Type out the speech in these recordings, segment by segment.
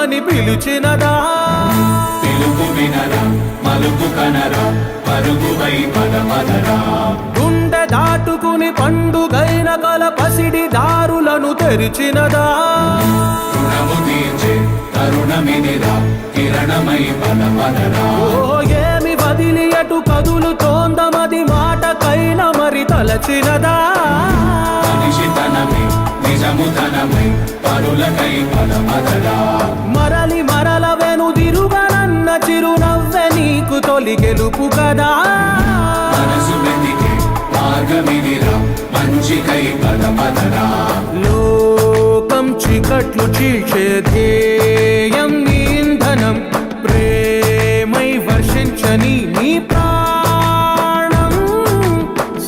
రమ్మని పిలిచినదా పిలుపు వినరా మలుపు కనరా పరుగువై పదపదరా గుండె దాటుకుని పండుగైన కల పసిడి దారులను తెరిచినదా రుణము తీర్చే తరుణమిదిరా కిరణమై పదపదరా ఏమి వదిలి అటు కదులుతోందమది మాటకైనా మరి తలచినదా మనిషితనమై నిజముతనమై పరులకై పదపదరా మరలి మరల వెనుదిరుగనన్న చిరునవ్వె నీకు తొలి గెలుపు కదా మనసు వెతికే మార్గమిదిరా మంచికై పదపదరా లోకం చీకట్లు చీల్చే ధ్యేయం నీ ఇంధనం ప్రేమై వర్షించని నీ ప్రాణం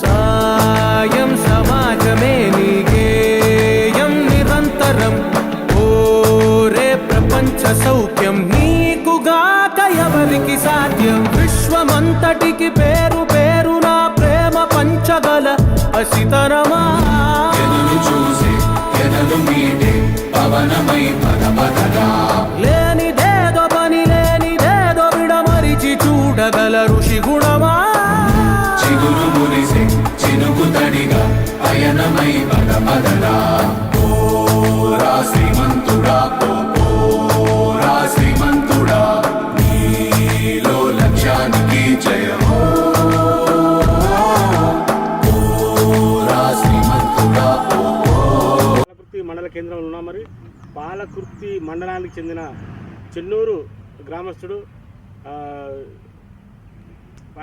సాయం సమాజమే నీ గేయం నిరంతరం ఓరే ప్రపంచ సౌఖ్యం నీకుగాక ఎవరికి సాధ్యం విశ్వమంతటికి పేరు పేరు నా ప్రేమ పంచగల అసితరమా ఎదురు చూసే ఎదలు మీటే పవనమై పదపదరా లేనిదేదో పని లేనిదేదో విడమరిచి చూడగల ఋషి గుణమా చిగురు మురిసే చినుకు తడిగా పయనమై పదపదరా ఓరా శ్రీమంతుడా ఓరా శ్రీమంతుడా నీలో లక్ష్యానికి జయమో ఓరా శ్రీమంతుడా పాలకుర్తి మండల కేంద్రంలో ఉన్నాం. మరి పాలకుర్తి మండలానికి చెందిన చెన్నూరు గ్రామస్తుడు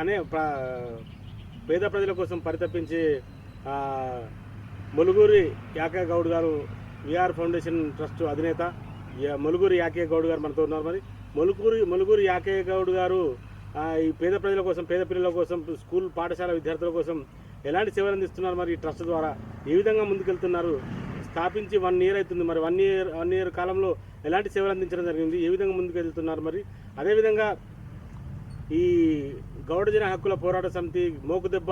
అనే పేద ప్రజల కోసం పరితపించి ములుగూరి యాకే గౌడ్ గారు విఆర్ ఫౌండేషన్ ట్రస్ట్ అధినేత ములుగూరి యాకే గౌడ్ గారు మనతో ఉన్నారు. మరి ములుగూరి యాకే గౌడ్ గారు ఈ పేద ప్రజల కోసం పేద పిల్లల కోసం స్కూల్ పాఠశాల విద్యార్థుల కోసం ఎలాంటి సేవలు అందిస్తున్నారు, మరి ఈ ట్రస్ట్ ద్వారా ఏ విధంగా ముందుకెళ్తున్నారు, స్థాపించి 1 year అవుతుంది. మరి 1 year కాలంలో ఎలాంటి సేవలు అందించడం జరిగింది, ఏ విధంగా ముందుకు వెళ్తున్నారు, మరి అదేవిధంగా ఈ గౌడజన హక్కుల పోరాట సమితి మోకుదెబ్బ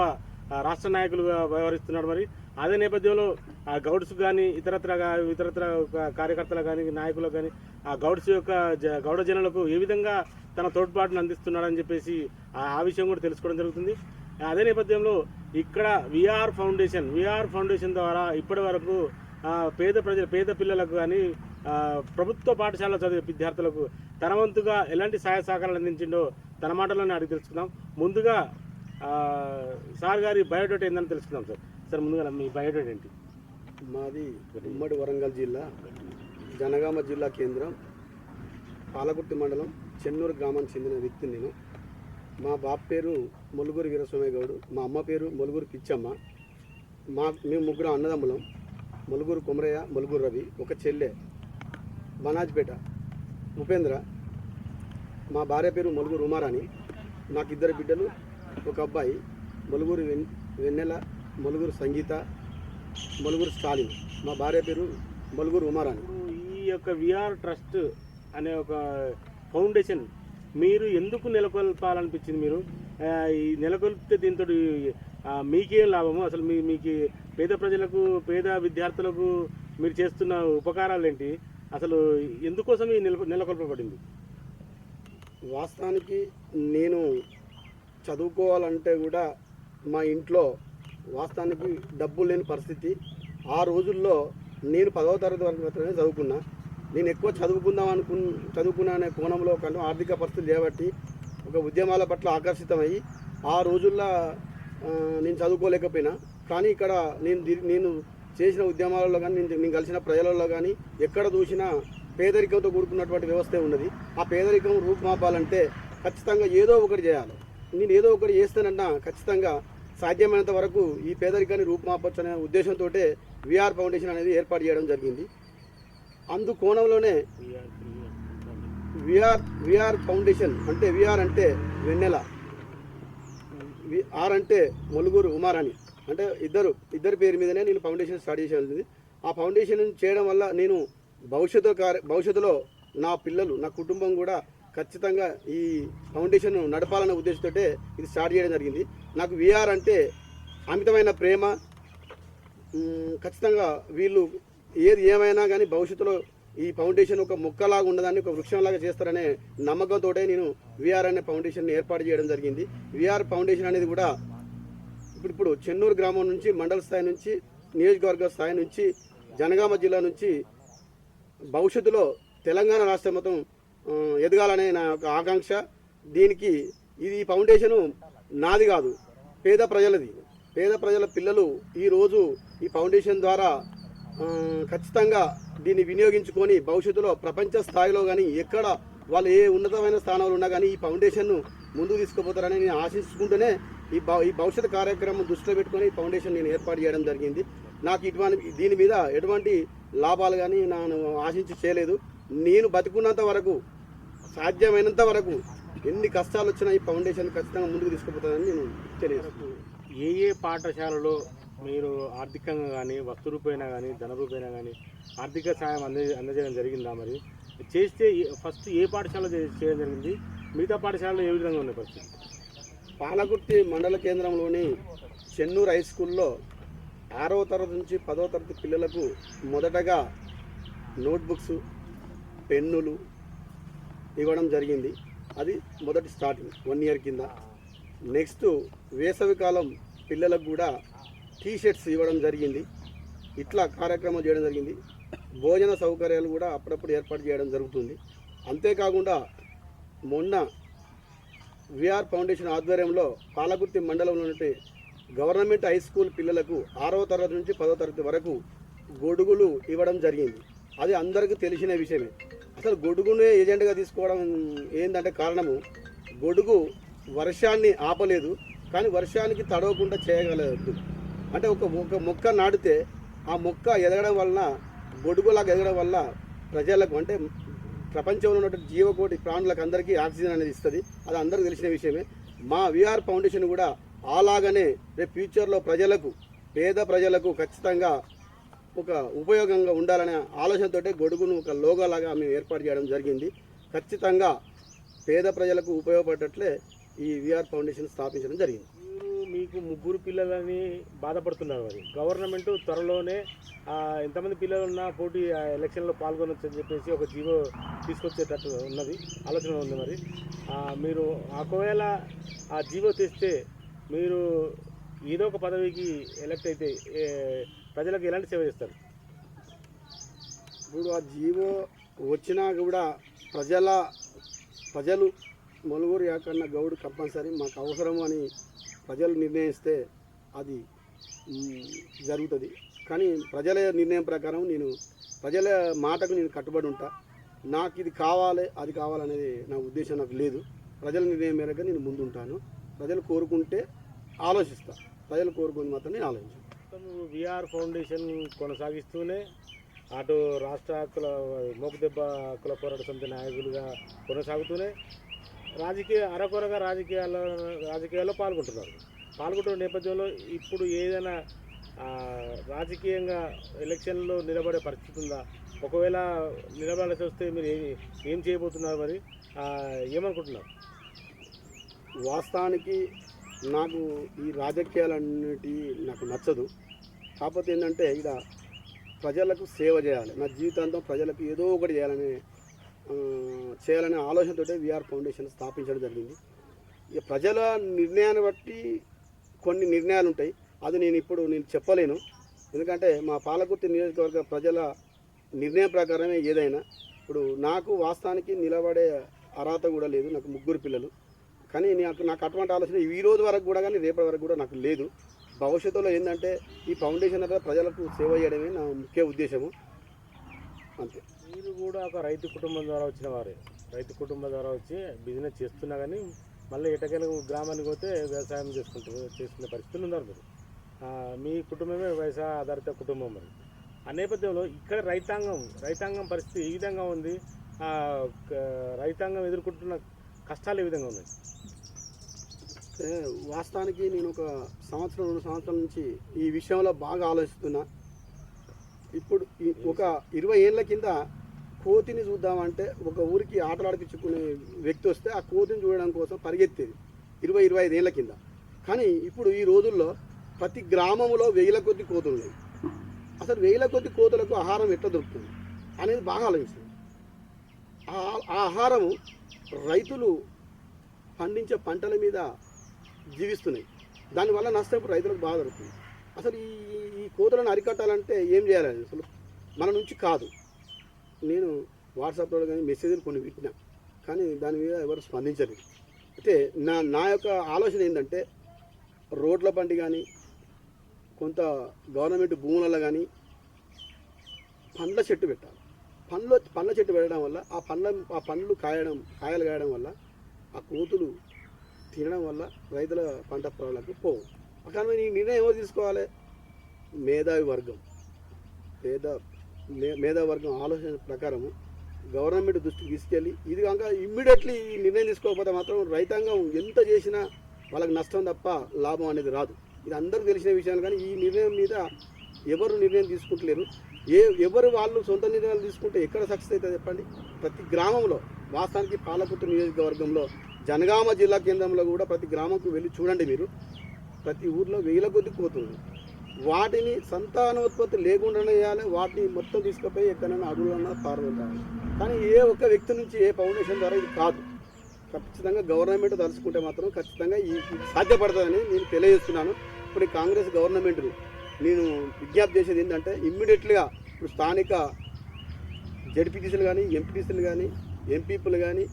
రాష్ట్ర నాయకులుగా వ్యవహరిస్తున్నాడు. మరి అదే నేపథ్యంలో ఆ గౌడ్స్ కానీ ఇతరత్ర కార్యకర్తలు కానీ నాయకులకు కానీ ఆ గౌడ్స్ యొక్క గౌడ జనులకు ఏ విధంగా తన తోడ్పాటును అందిస్తున్నాడని చెప్పేసి ఆ విషయం కూడా తెలుసుకోవడం జరుగుతుంది. అదే నేపథ్యంలో ఇక్కడ విఆర్ ఫౌండేషన్ ద్వారా ఇప్పటి వరకు పేద పిల్లలకు కానీ ప్రభుత్వ పాఠశాలలో చదివే విద్యార్థులకు తన వంతుగా ఎలాంటి సహాయ సహకారాలు అందించిండో తన మాటలోనే అడిగి తెలుసుకుందాం. ముందుగా సార్ గారి బయోడేటా ఏందని తెలుసుకుందాం. సార్ ముందుగా మీ బయోడేటా ఏంటి? మాది ఉమ్మడి వరంగల్ జిల్లా జనగామ జిల్లా కేంద్రం పాలకుర్తి మండలం చెన్నూరు గ్రామానికి చెందిన వ్యక్తి నేను. మా బాబు పేరు ములుగూరి వీరస్వామి గౌడు, మా అమ్మ పేరు ములుగూరి పిచ్చమ్మ. మేము ముగ్గురు అన్నదమ్ములం. ములుగూరు కుమరయ్య, ములుగూరు రవి, ఒక చెల్లె బనాజ్పేట ఉపేంద్ర. మా భార్య పేరు ములుగూరు ఉమారాణి. నాకు 2 బిడ్డలు, ఒక అబ్బాయి ములుగూరు వెన్నెల, ములుగూరు సంగీత, ములుగూరు స్టాలిన్. మా భార్య పేరు ములుగూరు ఉమారాణి. ఈ యొక్క విఆర్ ట్రస్ట్ అనే ఒక ఫౌండేషన్ మీరు ఎందుకు నెలకొల్పాలనిపించింది? మీరు ఈ నెలకొల్పితే దీంతో మీకేం లాభము? అసలు మీకు పేద ప్రజలకు పేద విద్యార్థులకు మీరు చేస్తున్న ఉపకారాలు ఏంటి? అసలు ఎందుకోసం ఈ నెలకొల్పబడింది? వాస్తవానికి నేను చదువుకోవాలంటే కూడా మా ఇంట్లో వాస్తవానికి డబ్బులు లేని పరిస్థితి. ఆ రోజుల్లో నేను 10వ తరగతి వరకు మాత్రమే చదువుకున్నా. నేను ఎక్కువ చదువుకున్నా అనే కోణంలో కానీ ఆర్థిక పరిస్థితులు చేయబట్టి ఒక ఉద్యమాల పట్ల ఆకర్షితమయ్యి ఆ రోజుల్లో నేను చదువుకోలేకపోయినా. కానీ ఇక్కడ నేను చేసిన ఉద్యమాలలో కానీ నేను కలిసిన ప్రజలలో కానీ ఎక్కడ చూసినా పేదరికంతో కూడుకున్నటువంటి వ్యవస్థే ఉన్నది. ఆ పేదరికం రూపుమాపాలంటే ఖచ్చితంగా ఏదో ఒకటి చేయాలి. నేను ఏదో ఒకటి చేస్తానన్నా ఖచ్చితంగా సాధ్యమైనంత వరకు ఈ పేదరికాన్ని రూపుమాపచ్చు అనే ఉద్దేశంతో విఆర్ ఫౌండేషన్ అనేది ఏర్పాటు చేయడం జరిగింది. అందు కోణంలోనే విఆర్ ఫౌండేషన్ అంటే విఆర్ అంటే వెన్నెల, ఆర్ అంటే ములుగూరు ఉమారాణి, అంటే ఇద్దరు పేరు మీదనే నేను ఫౌండేషన్ స్టార్ట్ చేసేది. ఆ ఫౌండేషన్ చేయడం వల్ల నేను భవిష్యత్తులో నా పిల్లలు నా కుటుంబం కూడా ఖచ్చితంగా ఈ ఫౌండేషన్ నడపాలన్న ఉద్దేశంతో ఇది స్టార్ట్ చేయడం జరిగింది. నాకు విఆర్ అంటే అమితమైన ప్రేమ. ఖచ్చితంగా వీళ్ళు ఏది ఏమైనా కానీ భవిష్యత్తులో ఈ ఫౌండేషన్ ఒక మొక్కలాగా ఉన్నదాన్ని ఒక వృక్షంలాగా చేస్తారనే నమ్మకంతో నేను విఆర్ అనే ఫౌండేషన్ ఏర్పాటు చేయడం జరిగింది. విఆర్ ఫౌండేషన్ అనేది కూడా ఇప్పుడు చెన్నూరు గ్రామం నుంచి మండల స్థాయి నుంచి నియోజకవర్గ స్థాయి నుంచి జనగామ జిల్లా నుంచి భవిష్యత్తులో తెలంగాణ రాష్ట్రం మొత్తం ఎదగాలనే నా ఒక ఆకాంక్ష. దీనికి ఈ ఫౌండేషను నాది కాదు, పేద ప్రజలది. పేద ప్రజల పిల్లలు ఈరోజు ఈ ఫౌండేషన్ ద్వారా ఖచ్చితంగా దీన్ని వినియోగించుకొని భవిష్యత్తులో ప్రపంచ స్థాయిలో కానీ ఎక్కడ వాళ్ళు ఏ ఉన్నతమైన స్థానంలో ఉన్నా కానీ ఈ ఫౌండేషన్ను ముందుకు తీసుకుపోతారని నేను ఆశించుకుంటూనే ఈ భవిష్యత్ కార్యక్రమం దృష్టిలో పెట్టుకొని ఈ ఫౌండేషన్ నేను ఏర్పాటు చేయడం జరిగింది. నాకు దీని మీద ఎటువంటి లాభాలు కానీ నేను ఆశించి చేయలేదు. నేను బతికున్నంత వరకు సాధ్యమైనంత వరకు ఎన్ని కష్టాలు వచ్చినా ఈ ఫౌండేషన్ ఖచ్చితంగా ముందుకు తీసుకుపోతానని నేను తెలియదు. ఏ పాఠశాలలో మీరు ఆర్థికంగా కానీ వస్తు రూపేణా కానీ ధన రూపేణా కానీ ఆర్థిక సాయం అందజేయడం జరిగిందా? మరి చేస్తే ఫస్ట్ ఏ పాఠశాల చేయడం జరిగింది? మిగతా పాఠశాలలో ఏ విధంగా ఉన్న పరిస్థితి? పాలకుర్తి మండల కేంద్రంలోని చెన్నూరు హై స్కూల్లో 6వ తరగతి నుంచి 10వ తరగతి పిల్లలకు మొదటగా నోట్బుక్స్, పెన్నులు ఇవ్వడం జరిగింది. అది మొదటి స్టార్టింగ్ 1 ఇయర్ కింద. నెక్స్ట్ వేసవికాలం పిల్లలకు కూడా టీషర్ట్స్ ఇవ్వడం జరిగింది. ఇట్లా కార్యక్రమం చేయడం జరిగింది. భోజన సౌకర్యాలు కూడా అప్పుడప్పుడు ఏర్పాటు చేయడం జరుగుతుంది. అంతేకాకుండా మొన్న విఆర్ ఫౌండేషన్ ఆధ్వర్యంలో పాలకుర్తి మండలంలోని గవర్నమెంట్ హై స్కూల్ పిల్లలకు 6వ తరగతి నుంచి 10వ తరగతి వరకు గొడుగులు ఇవ్వడం జరిగింది. అది అందరికీ తెలిసిన విషయమే. అసలు గొడుగునే ఏజెంట్గా తీసుకోవడం ఏంటంటే కారణము, గొడుగు వర్షాన్ని ఆపలేదు కానీ వర్షానికి తడవకుండా చేయగలదు. అంటే ఒక మొక్క నాటితే ఆ మొక్క ఎదగడం వలన, గొడుగులాగా ఎదగడం వల్ల ప్రజలకు అంటే ప్రపంచంలో ఉన్నటువంటి జీవకోటి ప్రాణులకు అందరికీ ఆక్సిజన్ అనేది ఇస్తుంది. అది అందరికీ తెలిసిన విషయమే. మా విఆర్ ఫౌండేషన్ కూడా అలాగనే రేపు ఫ్యూచర్లో ప్రజలకు, పేద ప్రజలకు ఖచ్చితంగా ఒక ఉపయోగంగా ఉండాలనే ఆలోచనతో గొడుగును ఒక లోగోలాగా మేము ఏర్పాటు చేయడం జరిగింది. ఖచ్చితంగా పేద ప్రజలకు ఉపయోగపడేటట్లే ఈ విఆర్ ఫౌండేషన్ స్థాపించడం జరిగింది. మీకు 3 పిల్లలని బాధపడుతున్నారు. మరి గవర్నమెంట్ త్వరలోనే ఎంతమంది పిల్లలు ఉన్నా పోటీ ఎలక్షన్లో పాల్గొనొచ్చని చెప్పేసి ఒక జీవో తీసుకొచ్చేటట్టు ఉన్నది, ఆలోచన ఉంది. మరి మీరు ఒకవేళ ఆ జీవో తెస్తే మీరు ఏదో ఒక పదవికి ఎలక్ట్ అయితే ప్రజలకు ఎలాంటి సేవ చేస్తారు? ఇప్పుడు ఆ జీవో వచ్చినా కూడా ప్రజలు ములుగురు యాకన్న గౌడ్ కంపల్సరీ మాకు అవసరము అని ప్రజలు నిర్ణయిస్తే అది జరుగుతుంది. కానీ ప్రజల నిర్ణయం ప్రకారం ప్రజల మాటకు నేను కట్టుబడి ఉంటా. నాకు ఇది కావాలి అది కావాలనేది నా ఉద్దేశం నాకు లేదు. ప్రజల నిర్ణయం మేరకు నేను ముందుంటాను. ప్రజలు కోరుకుంటే ఆలోచిస్తా, ప్రజలు కోరుకుని మాత్రం నేను ఆలోచించాను. విఆర్ ఫౌండేషన్ కొనసాగిస్తూనే అటు రాష్ట్ర హక్కుల మోకుదెబ్బ హక్కుల పోరాట సమితి నాయకులుగా కొనసాగుతూనే అరకొరగా రాజకీయాల్లో పాల్గొంటున్న నేపథ్యంలో ఇప్పుడు ఏదైనా రాజకీయంగా ఎలక్షన్లో నిలబడే పరిస్థితి ఉందా? ఒకవేళ నిలబడాల్సి వస్తే మీరు ఏం చేయబోతున్నారు? మరి ఏమనుకుంటున్నారు? వాస్తవానికి నాకు ఈ రాజకీయాలన్నిటి నాకు నచ్చదు. కాకపోతే ఏంటంటే ఇక్కడ ప్రజలకు సేవ చేయాలి, నా జీవితాంతం ప్రజలకు ఏదో ఒకటి చేయాలనే ఆలోచనతో విఆర్ ఫౌండేషన్ స్థాపించడం జరిగింది. ఇక ప్రజల నిర్ణయాన్ని బట్టి కొన్ని నిర్ణయాలు ఉంటాయి, అది నేను చెప్పలేను. ఎందుకంటే మా పాలకుర్తి నియోజకవర్గ ప్రజల నిర్ణయం ప్రకారమే ఏదైనా. ఇప్పుడు నాకు వాస్తవానికి నిలబడే అర్హత కూడా లేదు. నాకు 3 పిల్లలు. కానీ నాకు అటువంటి ఆలోచన ఈ రోజు వరకు కూడా కానీ రేపటి వరకు కూడా నాకు లేదు. భవిష్యత్తులో ఏంటంటే ఈ ఫౌండేషన్ అనేది ప్రజలకు సేవ చేయడమే నా ముఖ్య ఉద్దేశము. అంతే. మీరు కూడా ఒక రైతు కుటుంబం ద్వారా వచ్చిన వారే, రైతు కుటుంబం ద్వారా వచ్చి బిజినెస్ చేస్తున్నా కానీ మళ్ళీ ఎటకెళ్ళి గ్రామానికి పోతే వ్యవసాయం చేసుకునే పరిస్థితులు ఉన్నారు. మీరు మీ కుటుంబమే వ్యవసాయ ఆధారిత కుటుంబం. మరి ఆ నేపథ్యంలో ఇక్కడ రైతాంగం పరిస్థితి ఏ విధంగా ఉంది? రైతాంగం ఎదుర్కొంటున్న కష్టాలు ఏ విధంగా ఉన్నాయి? వాస్తవానికి నేను ఒక 2 సంవత్సరాల నుంచి ఈ విషయంలో బాగా ఆలోచిస్తున్నా. ఇప్పుడు ఒక 20 ఏళ్ళ కింద కోతిని చూద్దామంటే ఒక ఊరికి ఆటలాడిపించుకునే వ్యక్తి వస్తే ఆ కోతిని చూడడం కోసం పరిగెత్తేది 20-25 ఏళ్ళ కింద. కానీ ఇప్పుడు ఈ రోజుల్లో ప్రతి గ్రామంలో 1000 కొద్ది కోతులు ఉన్నాయి. అసలు 1000 కొద్ది కోతులకు ఆహారం ఎట్లా దొరుకుతుంది? అనేది బాగా ఆలోచిస్తుంది. ఆ ఆహారము రైతులు పండించే పంటల మీద జీవిస్తున్నాయి. దానివల్ల నష్టం ఇప్పుడు రైతులకు బాగా జరుగుతుంది. అసలు ఈ కోతలను అరికట్టాలంటే ఏం చేయాలని అసలు మన నుంచి కాదు. నేను వాట్సాప్లో కానీ మెసేజ్లు కొన్ని పెట్టినా, కానీ దాని మీద ఎవరు స్పందించలేదు. అయితే నా యొక్క ఆలోచన ఏంటంటే రోడ్ల బండి కానీ కొంత గవర్నమెంట్ భూములలో కానీ పండ్ల చెట్టు పెట్టాలి. పండ్ల చెట్టు పెట్టడం వల్ల ఆ పండ్లు కాయలు కాయడం వల్ల ఆ కోతులు తినడం వల్ల రైతుల పంట పొలాలకు పోవు. కానీ ఈ నిర్ణయం ఎవరు తీసుకోవాలి? మేధావి వర్గం ఆలోచన ప్రకారము గవర్నమెంట్ దృష్టికి తీసుకెళ్ళి ఇది కనుక ఇమ్మీడియట్లీ ఈ నిర్ణయం తీసుకోకపోతే మాత్రం రైతాంగం ఎంత చేసినా వాళ్ళకి నష్టం తప్ప లాభం అనేది రాదు. ఇది అందరికీ తెలిసిన విషయాలు. కానీ ఈ నిర్ణయం మీద ఎవరు నిర్ణయం తీసుకుంటలేరు. ఎవరు వాళ్ళు సొంత నిర్ణయాలు తీసుకుంటే ఎక్కడ సక్సెస్ అవుతుంది చెప్పండి? ప్రతి గ్రామంలో, వాస్తవానికి పాలకుర్తి నియోజకవర్గంలో జనగామ జిల్లా కేంద్రంలో కూడా ప్రతి గ్రామంకు వెళ్ళి చూడండి మీరు. ప్రతి ఊర్లో వేల కొద్ది కోతులు. వాటిని సంతానోత్పత్తి లేకుండా చేయాలి. వాటిని మొత్తం తీసుకుపోయి ఎక్కడైనా అడవులన్నా పారదోలాలి. కానీ ఏ ఒక్క వ్యక్తి నుంచి ఏ ఫౌండేషన్ ద్వారా ఇది కాదు. ఖచ్చితంగా గవర్నమెంట్ తలుచుకుంటే మాత్రం ఖచ్చితంగా ఇది సాధ్యపడుతుందని నేను తెలియజేస్తున్నాను. ఇప్పుడు ఈ కాంగ్రెస్ గవర్నమెంట్ నేను విజ్ఞప్తి చేసేది ఏంటంటే ఇమ్మీడియట్గా ఇప్పుడు స్థానిక జడ్పీటీసీలు కానీ, ఎంపీటీసీలు కానీ, ఎంపీపీలు కానీ,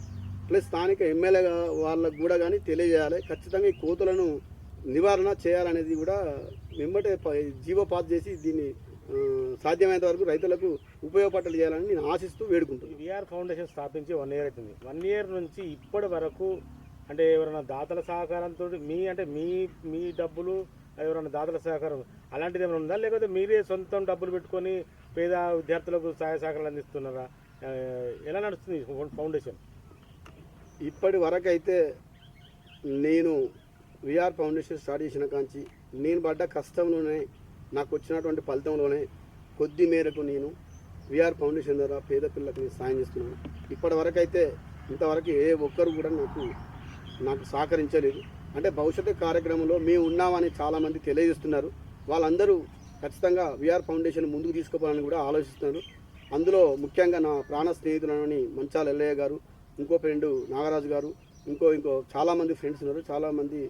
ప్లస్ స్థానిక ఎమ్మెల్యే వాళ్ళకు కూడా కానీ తెలియజేయాలి. ఖచ్చితంగా ఈ కోతులను నివారణ చేయాలనేది కూడా వెంబటే జీవో పాస్ చేసి దీన్ని సాధ్యమైనంత వరకు రైతులకు ఉపయోగపడేలా చేయాలని నేను ఆశిస్తూ వేడుకుంటున్నాను. విఆర్ ఫౌండేషన్ స్థాపించి 1 year అవుతుంది. 1 year నుంచి ఇప్పటి వరకు అంటే ఎవరైనా దాతల సహకారంతో మీ డబ్బులు, ఎవరైనా దాతల సహకారం అలాంటిది ఏమైనా ఉందా? లేకపోతే మీరే సొంతం డబ్బులు పెట్టుకొని పేద విద్యార్థులకు సహాయ సహకారాలు అందిస్తున్నారా? ఎలా నడుస్తుంది ఫౌండేషన్? ఇప్పటి వరకు అయితే నేను విఆర్ ఫౌండేషన్ స్టార్ట్ చేసిన కాంచి నేను పడ్డ కష్టంలోనే, నాకు వచ్చినటువంటి ఫలితంలోనే కొద్ది మేరకు నేను విఆర్ ఫౌండేషన్ ద్వారా పేద పిల్లలకు సాయం చేస్తున్నాను. ఇప్పటి వరకు అయితే ఇంతవరకు ఏ ఒక్కరు కూడా నాకు సహకరించలేదు. అంటే భవిష్యత్తు కార్యక్రమంలో మేము ఉన్నామని చాలామంది తెలియజేస్తున్నారు. వాళ్ళందరూ ఖచ్చితంగా విఆర్ ఫౌండేషన్ ముందుకు తీసుకుపోవాలని కూడా ఆలోచిస్తున్నారు. అందులో ముఖ్యంగా నా ప్రాణ స్నేహితులని మంచాల ఎల్లయ్య గారు, ఇంకో ఫ్రెండు నాగరాజు గారు, ఇంకో చాలామంది ఫ్రెండ్స్ ఉన్నారు. చాలామంది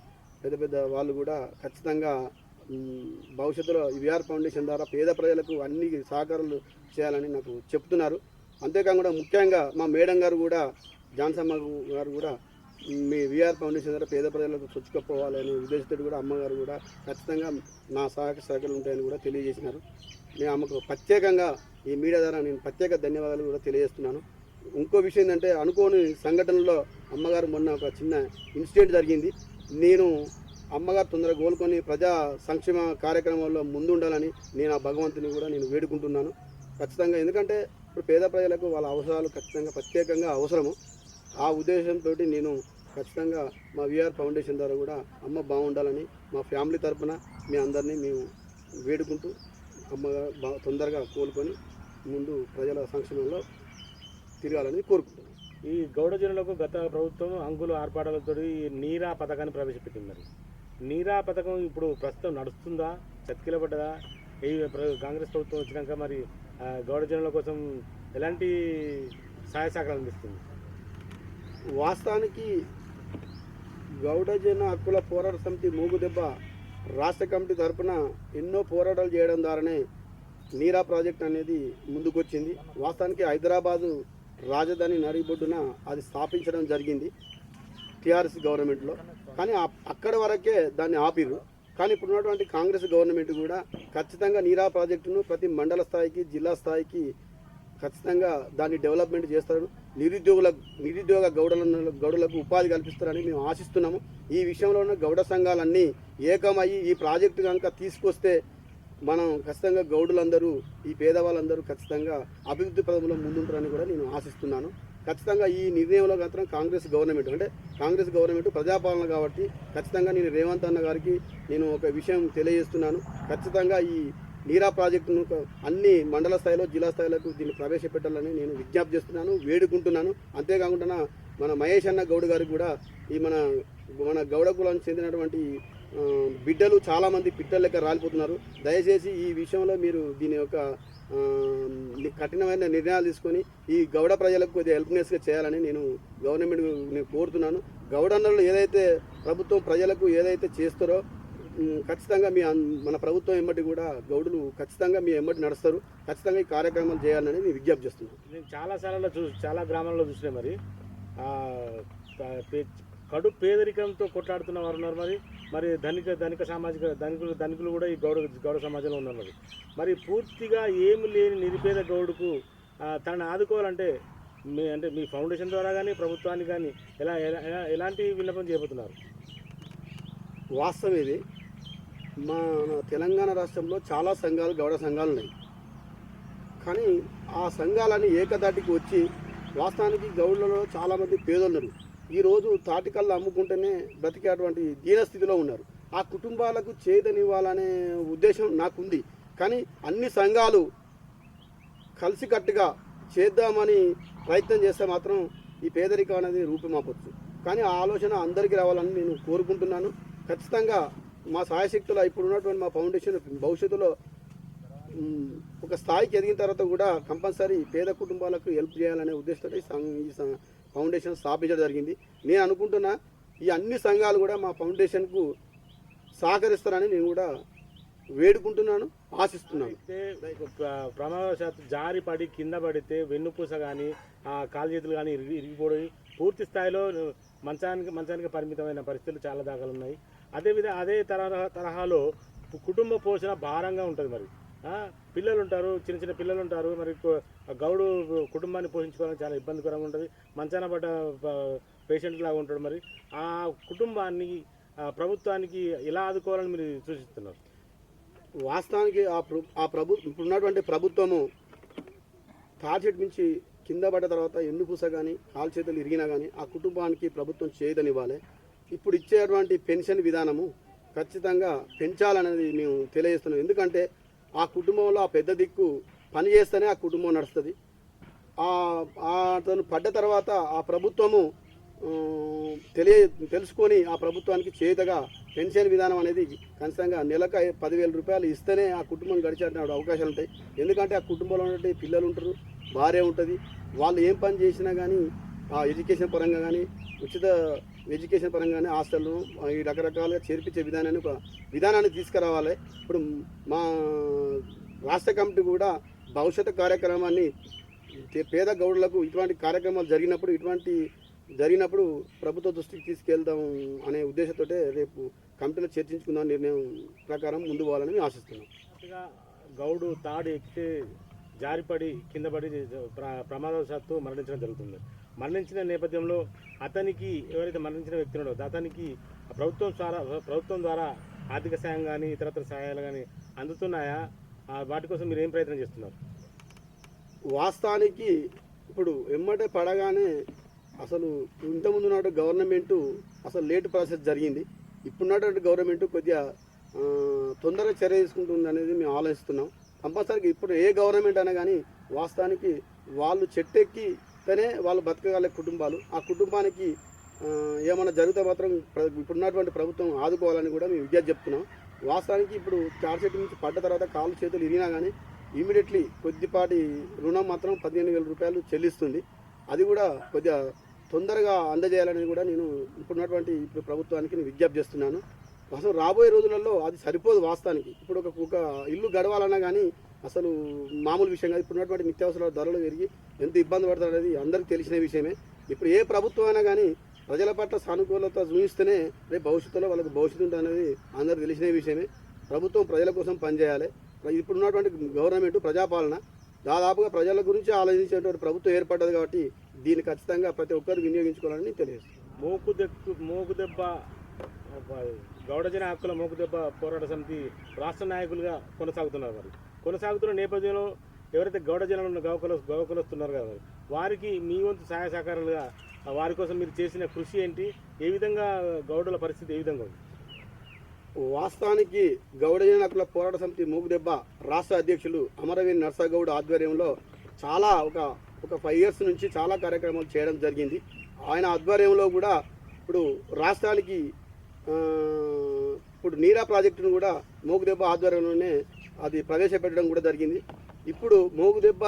పెద్ద వాళ్ళు కూడా ఖచ్చితంగా భవిష్యత్తులో విఆర్ ఫౌండేషన్ ద్వారా పేద ప్రజలకు అన్ని సహకారాలు చేయాలని నాకు చెప్తున్నారు. అంతేకాకుండా ముఖ్యంగా మా మేడం గారు కూడా, జాన్సమ్మ గారు కూడా మీ విఆర్ ఫౌండేషన్ ద్వారా పేద ప్రజలకు చొచ్చుకపోవాలనే ఉద్దేశంతో కూడా అమ్మగారు కూడా ఖచ్చితంగా నా సహకారాలు ఉంటాయని కూడా తెలియజేసినారు. నేను అమ్మకు ప్రత్యేకంగా ఈ మీడియా ద్వారా నేను ప్రత్యేక ధన్యవాదాలు కూడా తెలియజేస్తున్నాను. ఇంకో విషయం ఏంటంటే అనుకోని సంఘటనలో అమ్మగారు మొన్న ఒక చిన్న ఇన్సిడెంట్ జరిగింది. నేను అమ్మగారు తొందరగా కోలుకొని ప్రజా సంక్షేమ కార్యక్రమాల్లో ముందుండాలని నేను ఆ భగవంతుని కూడా నేను వేడుకుంటున్నాను ఖచ్చితంగా. ఎందుకంటే ఇప్పుడు పేద ప్రజలకు వాళ్ళ అవసరాలు ఖచ్చితంగా ప్రత్యేకంగా అవసరము. ఆ ఉద్దేశంతో నేను ఖచ్చితంగా మా విఆర్ ఫౌండేషన్ ద్వారా కూడా అమ్మ బాగుండాలని మా ఫ్యామిలీ తరఫున మీ అందరినీ మేము వేడుకుంటూ అమ్మగారు తొందరగా కోలుకొని ముందు ప్రజల సంక్షేమంలో తిరగాలని కోరుకుంటున్నాను. ఈ గౌడ జిల్లాలకు గత ప్రభుత్వం అంగులు ఆర్పాటాలతో నీరా పథకాన్ని ప్రవేశపెట్టింది. మరి నీరా పథకం ఇప్పుడు ప్రస్తుతం నడుస్తుందా, చతికిలబడ్డదా? ఈ కాంగ్రెస్ ప్రభుత్వం వచ్చినాక మరి గౌడ జిల్లాల కోసం ఎలాంటి సహాయ సహకారాలు అందిస్తుంది? వాస్తవానికి గౌడ జన హక్కుల పోరాట సమితి మూగుదెబ్బ రాష్ట్ర కమిటీ తరఫున ఎన్నో పోరాటాలు చేయడం ద్వారానే నీరా ప్రాజెక్ట్ అనేది ముందుకొచ్చింది. వాస్తవానికి హైదరాబాదు రాజధాని నడిబొడ్డున అది స్థాపించడం జరిగింది టీఆర్ఎస్ గవర్నమెంట్లో. కానీ అక్కడ వరకే దాన్ని ఆపిరు. కానీ ఇప్పుడున్నటువంటి కాంగ్రెస్ గవర్నమెంట్ కూడా ఖచ్చితంగా నీరా ప్రాజెక్టును ప్రతి మండల స్థాయికి, జిల్లా స్థాయికి ఖచ్చితంగా దాన్ని డెవలప్మెంట్ చేస్తారు. నిరుద్యోగ గౌడులకు ఉపాధి కల్పిస్తారని మేము ఆశిస్తున్నాము. ఈ విషయంలో ఉన్న గౌడ సంఘాలన్నీ ఏకమయ్యి ఈ ప్రాజెక్టు కనుక తీసుకొస్తే మనం ఖచ్చితంగా గౌడులందరూ, ఈ పేదవాళ్ళందరూ ఖచ్చితంగా అభివృద్ధి పదంలో ముందుంటారని కూడా నేను ఆశిస్తున్నాను. ఖచ్చితంగా ఈ నిర్ణయంలో మాత్రం కాంగ్రెస్ గవర్నమెంట్ ప్రజాపాలన కాబట్టి ఖచ్చితంగా నేను రేవంత్ అన్న గారికి నేను ఒక విషయం తెలియజేస్తున్నాను. ఖచ్చితంగా ఈ నీరా ప్రాజెక్టును అన్ని మండల స్థాయిలో, జిల్లా స్థాయిలకు దీన్ని ప్రవేశపెట్టాలని నేను విజ్ఞప్తి చేస్తున్నాను, వేడుకుంటున్నాను. అంతేకాకుండా మన మహేష్ అన్న గౌడ్ గారికి కూడా ఈ మన గౌడ కులానికి చెందినటువంటి బిడ్డలు చాలామంది పిట్టల లెక్క రాలిపోతున్నారు. దయచేసి ఈ విషయంలో మీరు దీని యొక్క కఠినమైన నిర్ణయాలు తీసుకొని ఈ గౌడ ప్రజలకు కొద్దిగా హెల్ప్నెస్గా చేయాలని నేను గవర్నమెంట్ కోరుతున్నాను. గౌడన్నలు ఏదైతే ప్రభుత్వం ప్రజలకు ఏదైతే చేస్తారో ఖచ్చితంగా మన ప్రభుత్వం ఎమ్మటి కూడా గౌడులు ఖచ్చితంగా మీ ఎమ్మటి నడుస్తారు. ఖచ్చితంగా ఈ కార్యక్రమాలు చేయాలని నేను విజ్ఞప్తి చేస్తున్నాను. నేను చాలా గ్రామాల్లో చూసినా మరి కడు పేదరికంతో కొట్లాడుతున్న వారు ఉన్నారు. మరి ధనిక సామాజిక ధనికులు కూడా ఈ గౌడ సమాజంలో ఉన్నారు. మరి పూర్తిగా ఏమి లేని నిరుపేద గౌడుకు తనని ఆదుకోవాలంటే మీ ఫౌండేషన్ ద్వారా కానీ ప్రభుత్వానికి కానీ ఎలాంటి విన్నపం చేయబోతున్నారు? వాస్తవం ఇది. మన తెలంగాణ రాష్ట్రంలో చాలా సంఘాలు గౌడ సంఘాలు ఉన్నాయి. కానీ ఆ సంఘాలని ఏకదాటికి వచ్చి వాస్తవానికి గౌడ్లలో చాలామంది పేదలున్నారు. ఈరోజు తాటికల్లు అమ్ముకుంటేనే బ్రతికేటువంటి దీనస్థితిలో ఉన్నారు. ఆ కుటుంబాలకు చేదనివ్వాలనే ఉద్దేశం నాకుంది. కానీ అన్ని సంఘాలు కలిసికట్టుగా చేద్దామని ప్రయత్నం చేస్తే మాత్రం ఈ పేదరికం అనేది రూపుమాపొచ్చు. కానీ ఆ ఆలోచన అందరికీ రావాలని నేను కోరుకుంటున్నాను. ఖచ్చితంగా మా సాయశక్తుల ఇప్పుడు ఉన్నటువంటి మా ఫౌండేషన్ భవిష్యత్తులో ఒక స్థాయికి ఎదిగిన తర్వాత కూడా కంపల్సరీ పేద కుటుంబాలకు హెల్ప్ చేయాలనే ఉద్దేశంతో ఈ ఫౌండేషన్ స్థాపించడం జరిగింది. నేను అనుకుంటున్నా ఈ అన్ని సంఘాలు కూడా మా ఫౌండేషన్కు సహకరిస్తారని నేను కూడా వేడుకుంటున్నాను, ఆశిస్తున్నాను. అయితే ప్రమాదవశాత్తు జారి పడి కింద పడితే వెన్నుపూస కానీ కాలు చేతులు కానీ ఇరిగిపోయి పూర్తి స్థాయిలో మంచానికి పరిమితమైన పరిస్థితులు చాలా దాఖలు ఉన్నాయి. అదే తరహాలో కుటుంబ పోషణ భారంగా ఉంటుంది. మరి పిల్లలు ఉంటారు, చిన్న పిల్లలు ఉంటారు. మరి గౌడు కుటుంబాన్ని పోషించుకోవడానికి చాలా ఇబ్బందికరంగా ఉంటుంది. మంచాన పడ్డ పేషెంట్ లాగా ఉంటాడు. మరి ఆ కుటుంబాన్ని ప్రభుత్వానికి ఎలా ఆదుకోవాలని మీరు సూచిస్తున్నారు? వాస్తవానికి ఇప్పుడున్నటువంటి ప్రభుత్వము తాచెట్టు నుంచి కింద పడ్డ తర్వాత ఎన్నుపూస కానీ కాలు చేతులు ఇరిగినా కానీ ఆ కుటుంబానికి ప్రభుత్వం చేయదనివ్వాలి. ఇప్పుడు ఇచ్చేటువంటి పెన్షన్ విధానము ఖచ్చితంగా పెంచాలనేది మేము తెలియజేస్తున్నాం. ఎందుకంటే ఆ కుటుంబంలో ఆ పెద్ద దిక్కు పని చేస్తేనే ఆ కుటుంబం నడుస్తుంది. అతను పడ్డ తర్వాత ఆ ప్రభుత్వము తెలుసుకొని ఆ ప్రభుత్వానికి చేతగా పెన్షన్ విధానం అనేది ఖచ్చితంగా నెలకు 10,000 రూపాయలు ఇస్తేనే ఆ కుటుంబం గడిచే అవకాశాలు ఉంటాయి. ఎందుకంటే ఆ కుటుంబంలో ఉన్నట్టు పిల్లలు ఉంటారు, భార్య ఉంటుంది. వాళ్ళు ఏం పని చేసినా కానీ ఆ ఎడ్యుకేషన్ పరంగా కానీ ఉచిత ఎడ్యుకేషన్ పరంగా కానీ హాస్టల్ను ఈ రకరకాలుగా చేర్పించే విధానాన్ని తీసుకురావాలి. ఇప్పుడు మా రాష్ట్ర కమిటీ కూడా భవిష్యత్తు కార్యక్రమాన్ని పేద గౌడులకు ఇటువంటి కార్యక్రమాలు జరిగినప్పుడు ప్రభుత్వ దృష్టికి తీసుకెళ్దాం అనే ఉద్దేశంతో రేపు కమిటీలో చర్చించుకుందాం నిర్ణయం ప్రకారం ముందు పోవాలని మేము ఆశిస్తున్నాం. గౌడు తాడు ఎక్కితే జారిపడి కింద పడి ప్రమాదవశాత్తు మరణించడం జరుగుతుంది. మరణించిన నేపథ్యంలో అతనికి ఎవరైతే మరణించిన వ్యక్తి ఉన్నాడో అతనికి ప్రభుత్వం ద్వారా ఆర్థిక సాయం కానీ ఇతరత్ర సహాయాలు కానీ అందుతున్నాయా? వాటి కోసం మీరు ఏం ప్రయత్నం చేస్తున్నారు? వాస్తవానికి ఇప్పుడు ఎమ్మటే పడగానే అసలు ఇంతకుముందు నాటి గవర్నమెంటు అసలు లేట్ ప్రాసెస్ జరిగింది. ఇప్పుడున్నటువంటి గవర్నమెంటు కొద్దిగా తొందరగా చర్య తీసుకుంటుంది అనేది మేము ఆలోచిస్తున్నాం. కంపల్సరీగా ఇప్పుడు ఏ గవర్నమెంట్ అయినా కానీ వాస్తవానికి వాళ్ళు చెట్టెక్కితేనే వాళ్ళు బతకగల కుటుంబాలు. ఆ కుటుంబానికి ఏమైనా జరిగితే మాత్రం ఇప్పుడున్నటువంటి ప్రభుత్వం ఆదుకోవాలని కూడా మేము విజ్ఞప్తి చెప్తున్నాం. వాస్తవానికి ఇప్పుడు చార్జెట్ నుంచి పడ్డ తర్వాత కాళ్ళు చేతులు ఇరిగినా కానీ ఇమీడియట్లీ కొద్దిపాటి రుణం మాత్రం 15,000 రూపాయలు చెల్లిస్తుంది. అది కూడా కొద్దిగా తొందరగా అందజేయాలని కూడా నేను ఇప్పుడు ప్రభుత్వానికి నేను విజ్ఞప్తి చేస్తున్నాను. అసలు రాబోయే రోజులలో అది సరిపోదు. వాస్తవానికి ఇప్పుడు ఒక ఇల్లు గడవాలన్నా కానీ అసలు మామూలు విషయం కాదు. ఇప్పుడున్నటువంటి నిత్యావసరాల ధరలు పెరిగి ఎంత ఇబ్బంది పడతారు అనేది అందరికీ తెలిసిన విషయమే. ఇప్పుడు ఏ ప్రభుత్వం అయినా కానీ ప్రజల పట్ల సానుకూలత చూపిస్తేనే రేపు భవిష్యత్తులో వాళ్ళకి భవిష్యత్తు ఉంటుంది అనేది అందరికీ తెలిసిన విషయమే. ప్రభుత్వం ప్రజల కోసం పనిచేయాలి. ఇప్పుడున్నటువంటి గవర్నమెంట్ ప్రజాపాలన దాదాపుగా ప్రజల గురించి ఆలోచించేటువంటి ప్రభుత్వం ఏర్పడ్డది కాబట్టి దీన్ని ఖచ్చితంగా ప్రతి ఒక్కరు వినియోగించుకోవాలని తెలియజేస్తుంది. మోకుదెబ్బ గౌడజన హక్కుల మోకుదెబ్బ పోరాట సమితి రాష్ట్ర నాయకులుగా కొనసాగుతున్నారు. మరి కొనసాగుతున్న నేపథ్యంలో ఎవరైతే గౌడజనులు గౌకులొస్తున్నారు కదా వారికి మీ వంతు సహాయ సహకారాలుగా వారి కోసం మీరు చేసిన కృషి ఏంటి? ఏ విధంగా గౌడుల పరిస్థితి ఏ విధంగా ఉంది? వాస్తవానికి గౌడజన హక్కుల పోరాట సమితి మూగుదెబ్బ రాష్ట్ర అధ్యక్షులు అమరవీర్ నర్సగౌడ్ ఆధ్వర్యంలో చాలా ఒక 5 years నుంచి చాలా కార్యక్రమాలు చేయడం జరిగింది. ఆయన ఆధ్వర్యంలో కూడా ఇప్పుడు రాష్ట్రానికి ఇప్పుడు నీరా ప్రాజెక్టును కూడా మూగుదెబ్బ ఆధ్వర్యంలోనే అది ప్రవేశపెట్టడం కూడా జరిగింది. ఇప్పుడు మోగుదెబ్బ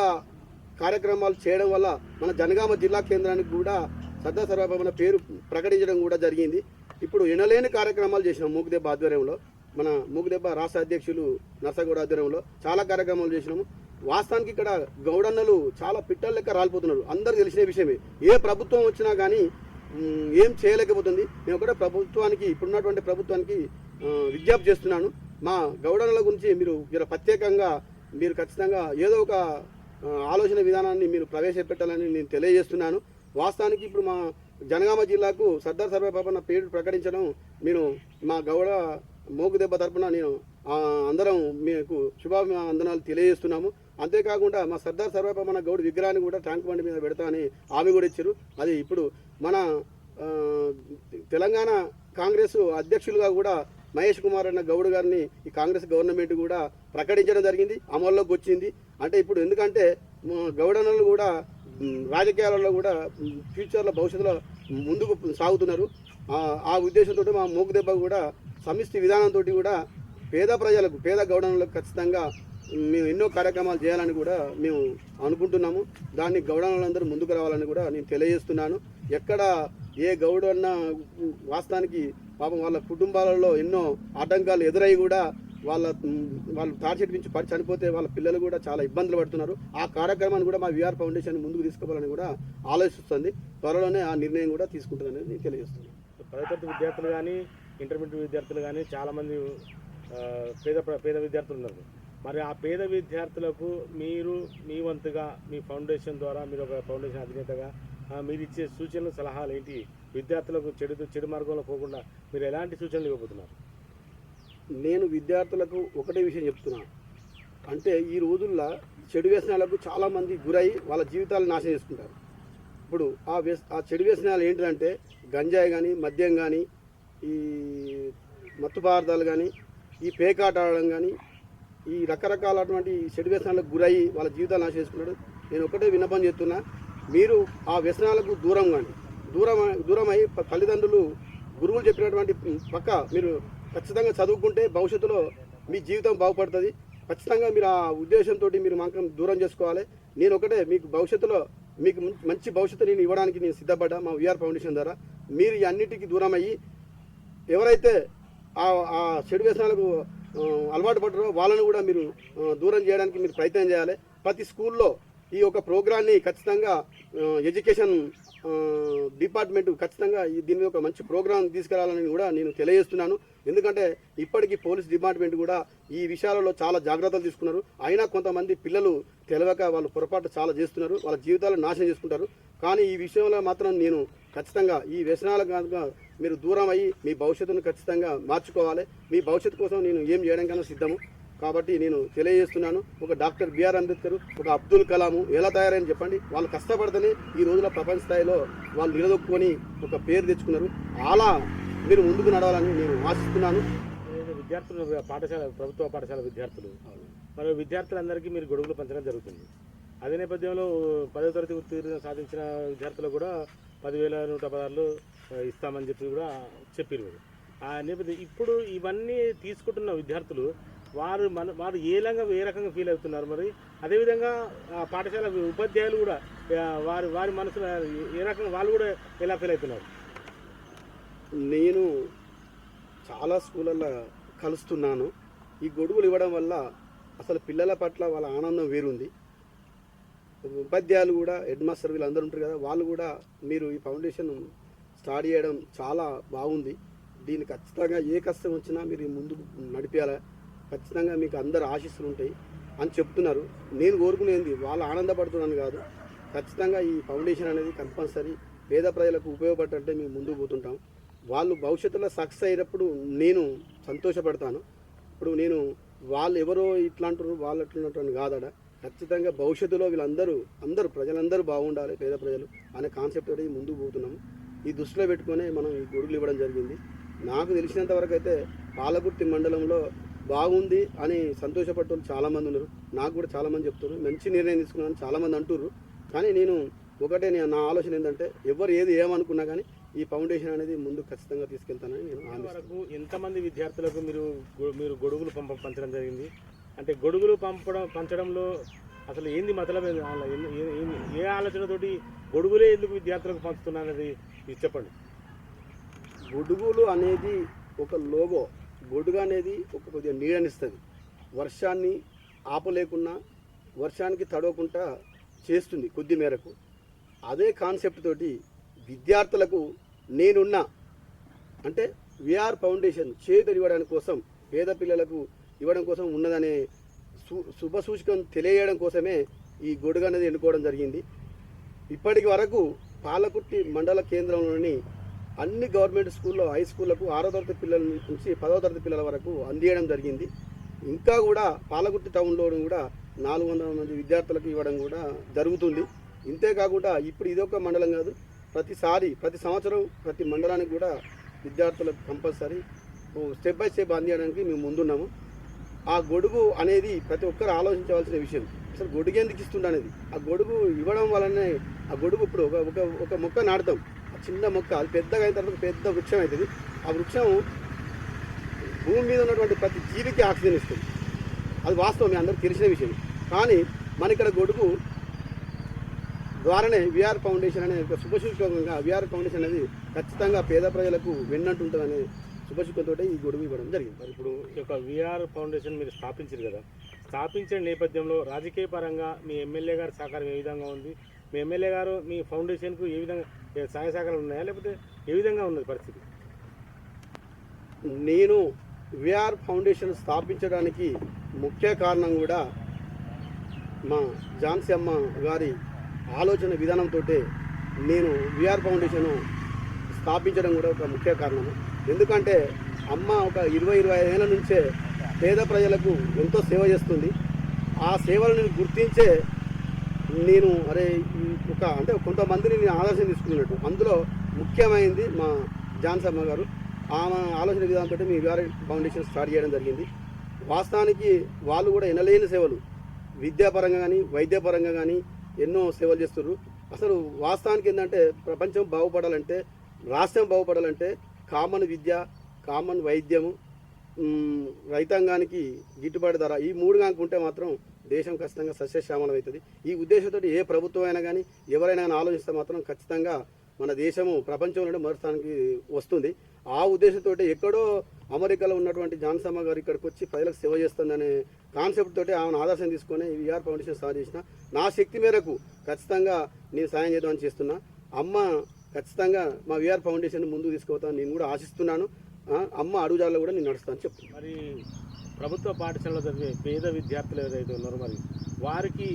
కార్యక్రమాలు చేయడం వల్ల మన జనగామ జిల్లా కేంద్రానికి కూడా సర్దార్ సర్వభౌమ పేరు ప్రకటించడం కూడా జరిగింది. ఇప్పుడు ఎనలేని కార్యక్రమాలు చేసినాం మూగుదెబ్బ ఆధ్వర్యంలో. మన మూగుదెబ్బ రాష్ట్ర అధ్యక్షులు నర్సగౌడ ఆధ్వర్యంలో చాలా కార్యక్రమాలు చేసినాము. వాస్తవానికి ఇక్కడ గౌడన్నలు చాలా పిట్టల లెక్క రాలిపోతున్నారు. అందరికీ తెలిసిన విషయమే. ఏ ప్రభుత్వం వచ్చినా కానీ ఏం చేయలేకపోతుంది. నేను ఒకటే ప్రభుత్వానికి, ఇప్పుడున్నటువంటి ప్రభుత్వానికి విజ్ఞప్తి చేస్తున్నాను. మా గౌడన్నల గురించి మీరు ప్రత్యేకంగా మీరు ఖచ్చితంగా ఏదో ఒక ఆలోచన విధానాన్ని మీరు ప్రవేశపెట్టాలని నేను తెలియజేస్తున్నాను. వాస్తవానికి ఇప్పుడు మా జనగామ జిల్లాకు సర్దార్ సర్వభౌమ పేరు ప్రకటించడం నేను మా గౌడ మోగుదెబ్బ తరపున నేను అందరం మీకు శుభాభివందనాలు తెలియజేస్తున్నాము. అంతేకాకుండా మా సర్దార్ సర్వభౌమ గౌడ్ విగ్రహాన్ని కూడా ట్యాంక్ బండి మీద పెడతా అని హామీ కూడా ఇచ్చారు. అది ఇప్పుడు మన తెలంగాణ కాంగ్రెస్ అధ్యక్షులుగా కూడా మహేష్ కుమార్ అన్న గౌడ్ గారిని ఈ కాంగ్రెస్ గవర్నమెంట్ కూడా ప్రకటించడం జరిగింది, అమల్లోకి వచ్చింది. అంటే ఇప్పుడు ఎందుకంటే గౌడన్నలు కూడా రాజకీయాలలో కూడా ఫ్యూచర్లో భవిష్యత్తులో ముందుకు సాగుతున్నారు. ఆ ఉద్దేశంతో మా మూగుదెబ్బ కూడా సమిష్టి విధానంతో కూడా పేద ప్రజలకు, పేద గౌడన్నలకు ఖచ్చితంగా మేము ఎన్నో కార్యక్రమాలు చేయాలని కూడా మేము అనుకుంటున్నాము. దాన్ని గౌడన్నలందరూ ముందుకు రావాలని కూడా నేను తెలియజేస్తున్నాను. ఎక్కడ ఏ గౌడన్న వాస్తవానికి పాపం వాళ్ళ కుటుంబాలలో ఎన్నో ఆటంకాలు ఎదురై కూడా వాళ్ళు టార్చెట్ నుంచి పడి చనిపోతే వాళ్ళ పిల్లలు కూడా చాలా ఇబ్బందులు పడుతున్నారు. ఆ కార్యక్రమాన్ని కూడా మా విఆర్ ఫౌండేషన్ ముందుకు తీసుకోవాలని కూడా ఆలోచిస్తుంది. త్వరలోనే ఆ నిర్ణయం కూడా తీసుకుంటుందని నేను తెలియజేస్తున్నాను. 10వ తరగతి విద్యార్థులు కానీ, ఇంటర్మీడియట్ విద్యార్థులు కానీ చాలామంది పేద విద్యార్థులు ఉన్నారు. మరి ఆ పేద విద్యార్థులకు మీరు మీ వంతుగా మీ ఫౌండేషన్ ద్వారా, మీరు ఒక ఫౌండేషన్ అధినేతగా మీరు ఇచ్చే సూచనలు, సలహాలు ఏంటి? విద్యార్థులకు చెడు మార్గంలో పోకుండా మీరు ఎలాంటి సూచనలు ఇవ్వబోతున్నారు? నేను విద్యార్థులకు ఒకటే విషయం చెప్తున్నాను. అంటే ఈ రోజుల్లో చెడు వ్యసనాలకు చాలామంది గురై వాళ్ళ జీవితాలు నాశనం చేసుకుంటారు. ఇప్పుడు ఆ చెడు వ్యసనాలు ఏంటంటే గంజాయి కానీ, మద్యం కానీ, ఈ మత్తు పదార్థాలు కానీ, ఈ పేకాట ఆడడం కానీ, ఈ రకరకాలటువంటి చెడు వ్యసనాలకు గురై వాళ్ళ జీవితాలు నాశనం చేసుకున్నాడు. నేను ఒకటే విన్నపం చేస్తున్నా, మీరు ఆ వ్యసనాలకు దూరమై తల్లిదండ్రులు, గురువులు చెప్పినటువంటి పక్క మీరు ఖచ్చితంగా చదువుకుంటే భవిష్యత్తులో మీ జీవితం బాగుపడుతుంది. ఖచ్చితంగా మీరు ఆ ఉద్దేశంతో మీరు మాకు దూరం చేసుకోవాలి. నేను ఒకటే మీకు భవిష్యత్తులో మీకు మంచి భవిష్యత్తు నేను ఇవ్వడానికి నేను సిద్ధపడ్డా మా విఆర్ ఫౌండేషన్ ద్వారా. మీరు ఈ అన్నిటికీ దూరం అయ్యి ఎవరైతే ఆ చెడు వ్యసనాలకు అలవాటు పడ్డారో వాళ్ళను కూడా మీరు దూరం చేయడానికి మీరు ప్రయత్నం చేయాలి. ప్రతి స్కూల్లో ఈ యొక్క ప్రోగ్రాన్ని ఖచ్చితంగా ఎడ్యుకేషన్ డిపార్ట్మెంట్ ఖచ్చితంగా దీని మీద ఒక మంచి ప్రోగ్రాం తీసుకురావాలని కూడా నేను తెలియజేస్తున్నాను. ఎందుకంటే ఇప్పటికీ పోలీస్ డిపార్ట్మెంట్ కూడా ఈ విషయాలలో చాలా జాగ్రత్తలు తీసుకున్నారు. అయినా కొంతమంది పిల్లలు తెలియక వాళ్ళు పొరపాటు చాలా చేస్తున్నారు, వాళ్ళ జీవితాలను నాశనం చేసుకుంటారు. కానీ ఈ విషయంలో మాత్రం నేను ఖచ్చితంగా ఈ వ్యసనాలకు కనుక మీరు దూరం అయ్యి మీ భవిష్యత్తును ఖచ్చితంగా మార్చుకోవాలి. మీ భవిష్యత్తు కోసం నేను ఏం చేయడానికైనా సిద్ధము. కాబట్టి నేను తెలియజేస్తున్నాను, ఒక డాక్టర్ బిఆర్ అంబేద్కర్, ఒక అబ్దుల్ కలాము ఎలా తయారని చెప్పండి. వాళ్ళు కష్టపడితేనే ఈ రోజున ప్రపంచ స్థాయిలో వాళ్ళు నిలదొక్కుని ఒక పేరు తెచ్చుకున్నారు. అలా మీరు ముందుకు నడవాలని నేను ఆశిస్తున్నాను. విద్యార్థులు ప్రభుత్వ పాఠశాల విద్యార్థులు, మరి విద్యార్థులందరికీ మీరు గొడుగులు పంచడం జరుగుతుంది. అదే నేపథ్యంలో 10వ తరగతి ఉత్తీర్ణత సాధించిన విద్యార్థులు కూడా 10,116 ఇస్తామని చెప్పి కూడా చెప్పారు. ఆ నేపథ్యం ఇప్పుడు ఇవన్నీ తీసుకుంటున్న విద్యార్థులు వారు ఏ రకంగా ఫీల్ అవుతున్నారు? మరి అదేవిధంగా పాఠశాల ఉపాధ్యాయులు కూడా వారి మనసులో ఏ రకంగా వాళ్ళు కూడా ఎలా ఫీల్ అవుతున్నారు? నేను చాలా స్కూళ్ళల్లో కలుస్తున్నాను. ఈ గొడుగులు ఇవ్వడం వల్ల అసలు పిల్లల పట్ల వాళ్ళ ఆనందం వేరుంది. ఉపాధ్యాయులు కూడా, హెడ్ మాస్టర్ వీళ్ళందరూ ఉంటారు కదా, వాళ్ళు కూడా మీరు ఈ ఫౌండేషన్ స్టార్ట్ చేయడం చాలా బాగుంది, దీన్ని ఖచ్చితంగా ఏ కష్టం వచ్చినా మీరు ముందుకు నడిపేయాలి, ఖచ్చితంగా మీకు అందరు ఆశీస్సులు ఉంటాయి అని చెప్తున్నారు. నేను కోరుకునేది వాళ్ళు ఆనందపడుతున్నాను కాదు, ఖచ్చితంగా ఈ ఫౌండేషన్ అనేది కంపల్సరీ పేద ప్రజలకు ఉపయోగపడాలంటే మేము ముందుకు పోతుంటాం. వాళ్ళు భవిష్యత్తులో సక్సెస్ అయినప్పుడు నేను సంతోషపడతాను. ఇప్పుడు నేను వాళ్ళు ఎవరో ఇట్లా అంటారు, వాళ్ళు ఎట్లున్నట్టు కాదట. ఖచ్చితంగా భవిష్యత్తులో అందరూ ప్రజలందరూ బాగుండాలి, పేద ప్రజలు అనే కాన్సెప్ట్ తోటి ముందుకు పోతున్నాము. ఈ దృష్టిలో పెట్టుకొని మనం ఈ గొడుగులు ఇవ్వడం జరిగింది. నాకు తెలిసినంత వరకు అయితే పాలకుర్తి మండలంలో బాగుంది అని సంతోషపడ్డ చాలామంది ఉన్నారు. నాకు కూడా చాలామంది చెప్తున్నారు మంచి నిర్ణయం తీసుకున్నాను చాలామంది అంటున్నారు. కానీ నేను ఒకటే నా ఆలోచన ఏంటంటే ఎవరు ఏమనుకున్నా కానీ ఈ ఫౌండేషన్ అనేది ముందు ఖచ్చితంగా తీసుకెళ్తానని నేను వరకు ఎంతమంది విద్యార్థులకు మీరు గొడుగులు పంచడం జరిగింది? అంటే గొడుగులు పంచడంలో అసలు ఏంది మతలబ్ ఏంది వాళ్ళ ఏ ఆలోచనతోటి గొడుగులే ఎందుకు విద్యార్థులకు పంచుతున్నారు ఇది చెప్పండి. గొడుగులు అనేది ఒక లోగో, గొడుగు అనేది ఒక కొద్దిగా నీడనిస్తుంది, వర్షాన్ని ఆపలేకున్నా వర్షానికి తడవకుండా చేస్తుంది కొద్ది మేరకు. అదే కాన్సెప్ట్ తోటి విద్యార్థులకు నేనున్నా అంటే విఆర్ ఫౌండేషన్ చేతులు ఇవ్వడానికి కోసం, పేద పిల్లలకు ఇవ్వడం కోసం ఉన్నదనే శుభ సూచకం తెలియజేయడం కోసమే ఈ గొడుగు అనేది ఎన్నుకోవడం జరిగింది. ఇప్పటికి వరకు పాలకుర్తి మండల కేంద్రంలోని అన్ని గవర్నమెంట్ స్కూల్లో, హై స్కూళ్లకు 6వ తరగతి పిల్లల నుంచి 10వ తరగతి పిల్లల వరకు అందియడం జరిగింది. ఇంకా కూడా పాలకుర్తి టౌన్లో కూడా 400 మంది విద్యార్థులకు ఇవ్వడం కూడా జరుగుతుంది. ఇంతేకాకుండా ఇప్పుడు ఇదొక మండలం కాదు, ప్రతి సంవత్సరం ప్రతి మండలానికి కూడా విద్యార్థులకు కంపల్సరీ స్టెప్ బై స్టెప్ అందించడానికి మేము ముందున్నాము. ఆ గొడుగు అనేది ప్రతి ఒక్కరు ఆలోచించవలసిన విషయం. అసలు గొడుగు ఎందుకు ఇస్తుండ అనేది, ఆ గొడుగు ఇవ్వడం వల్లనే ఆ గొడుగు ఇప్పుడు ఒక మొక్క నాటుతాం, ఆ చిన్న మొక్క అది పెద్దగా అయిన తర్వాత పెద్ద వృక్షం అవుతుంది. ఆ వృక్షం భూమి మీద ఉన్నటువంటి ప్రతి జీవికి ఆక్సిజన్ ఇస్తుంది. అది వాస్తవం, మీ అందరికీ తెలిసిన విషయం. కానీ మన ఇక్కడ గొడుగు ద్వారానే విఆర్ ఫౌండేషన్ అనే ఒక శుభసూచకంగా విఆర్ ఫౌండేషన్ అనేది ఖచ్చితంగా పేద ప్రజలకు వెన్నంటుంటుందనే శుభసూచకంతో ఈ గొడుగు ఇవ్వడం జరిగింది. మరి ఇప్పుడు ఈ యొక్క విఆర్ ఫౌండేషన్ మీరు స్థాపించారు కదా, స్థాపించిన నేపథ్యంలో రాజకీయ పరంగా మీ ఎమ్మెల్యే గారి సహకారం ఏ విధంగా ఉంది? మీ ఎమ్మెల్యే గారు మీ ఫౌండేషన్కు ఏ విధంగా సహాయ సహకారాలు ఉన్నాయా, లేకపోతే ఏ విధంగా ఉన్నది పరిస్థితి? నేను విఆర్ ఫౌండేషన్ స్థాపించడానికి ముఖ్య కారణం కూడా మా ఝాన్సీ అమ్మ గారి ఆలోచన విధానంతో నేను విఆర్ ఫౌండేషన్ స్థాపించడం కూడా ఒక ముఖ్య కారణం. ఎందుకంటే అమ్మ ఒక 20-25 ఏళ్ళ నుంచే పేద ప్రజలకు ఎంతో సేవ చేస్తుంది. ఆ సేవలను గుర్తించే నేను కొంతమందిని నేను ఆదర్శం తీసుకున్నట్టు. అందులో ముఖ్యమైనది మా ఝాన్సీ అమ్మ గారు. ఆమె ఆలోచన విధానంతో మీ విఆర్ ఫౌండేషన్ స్టార్ట్ చేయడం జరిగింది. వాస్తవానికి వాళ్ళు కూడా ఎనలేని సేవలు విద్యాపరంగా కానీ వైద్యపరంగా కానీ ఎన్నో సేవలు చేస్తున్నారు. అసలు వాస్తవానికి ఏంటంటే ప్రపంచం బాగుపడాలంటే, రాష్ట్రం బాగుపడాలంటే కామన్ విద్య, కామన్ వైద్యము, రైతాంగానికి గిట్టుబాటు ధర, ఈ 3 కనుక ఉంటే మాత్రం దేశం ఖచ్చితంగా సస్యశ్యామలం అవుతుంది. ఈ ఉద్దేశంతో ఏ ప్రభుత్వం అయినా కానీ ఎవరైనా ఆలోచిస్తే మాత్రం ఖచ్చితంగా మన దేశము ప్రపంచంలోనే మొదటి స్థానానికి వస్తుంది. ఆ ఉద్దేశంతో ఎక్కడో అమెరికాలో ఉన్నటువంటి ఝాన్సీ అమ్మ గారు ఇక్కడికి వచ్చి ప్రజలకు సేవ చేస్తుందనే కాన్సెప్ట్ తోటి ఆమెను ఆదర్శం తీసుకొని విఆర్ ఫౌండేషన్ స్టార్ట్ చేసిన. నా శక్తి మేరకు ఖచ్చితంగా నేను సాయం చేద్దామని చేస్తున్నా. అమ్మ ఖచ్చితంగా మా విఆర్ ఫౌండేషన్ ముందుకు తీసుకుపోతాను నేను కూడా ఆశిస్తున్నాను. అమ్మ అడుగుజాల్లో కూడా నేను నడుస్తాను చెప్తాను. మరి ప్రభుత్వ పాఠశాలలో చదివే పేద విద్యార్థులు ఏదైతే ఉన్నారో మరి వారికి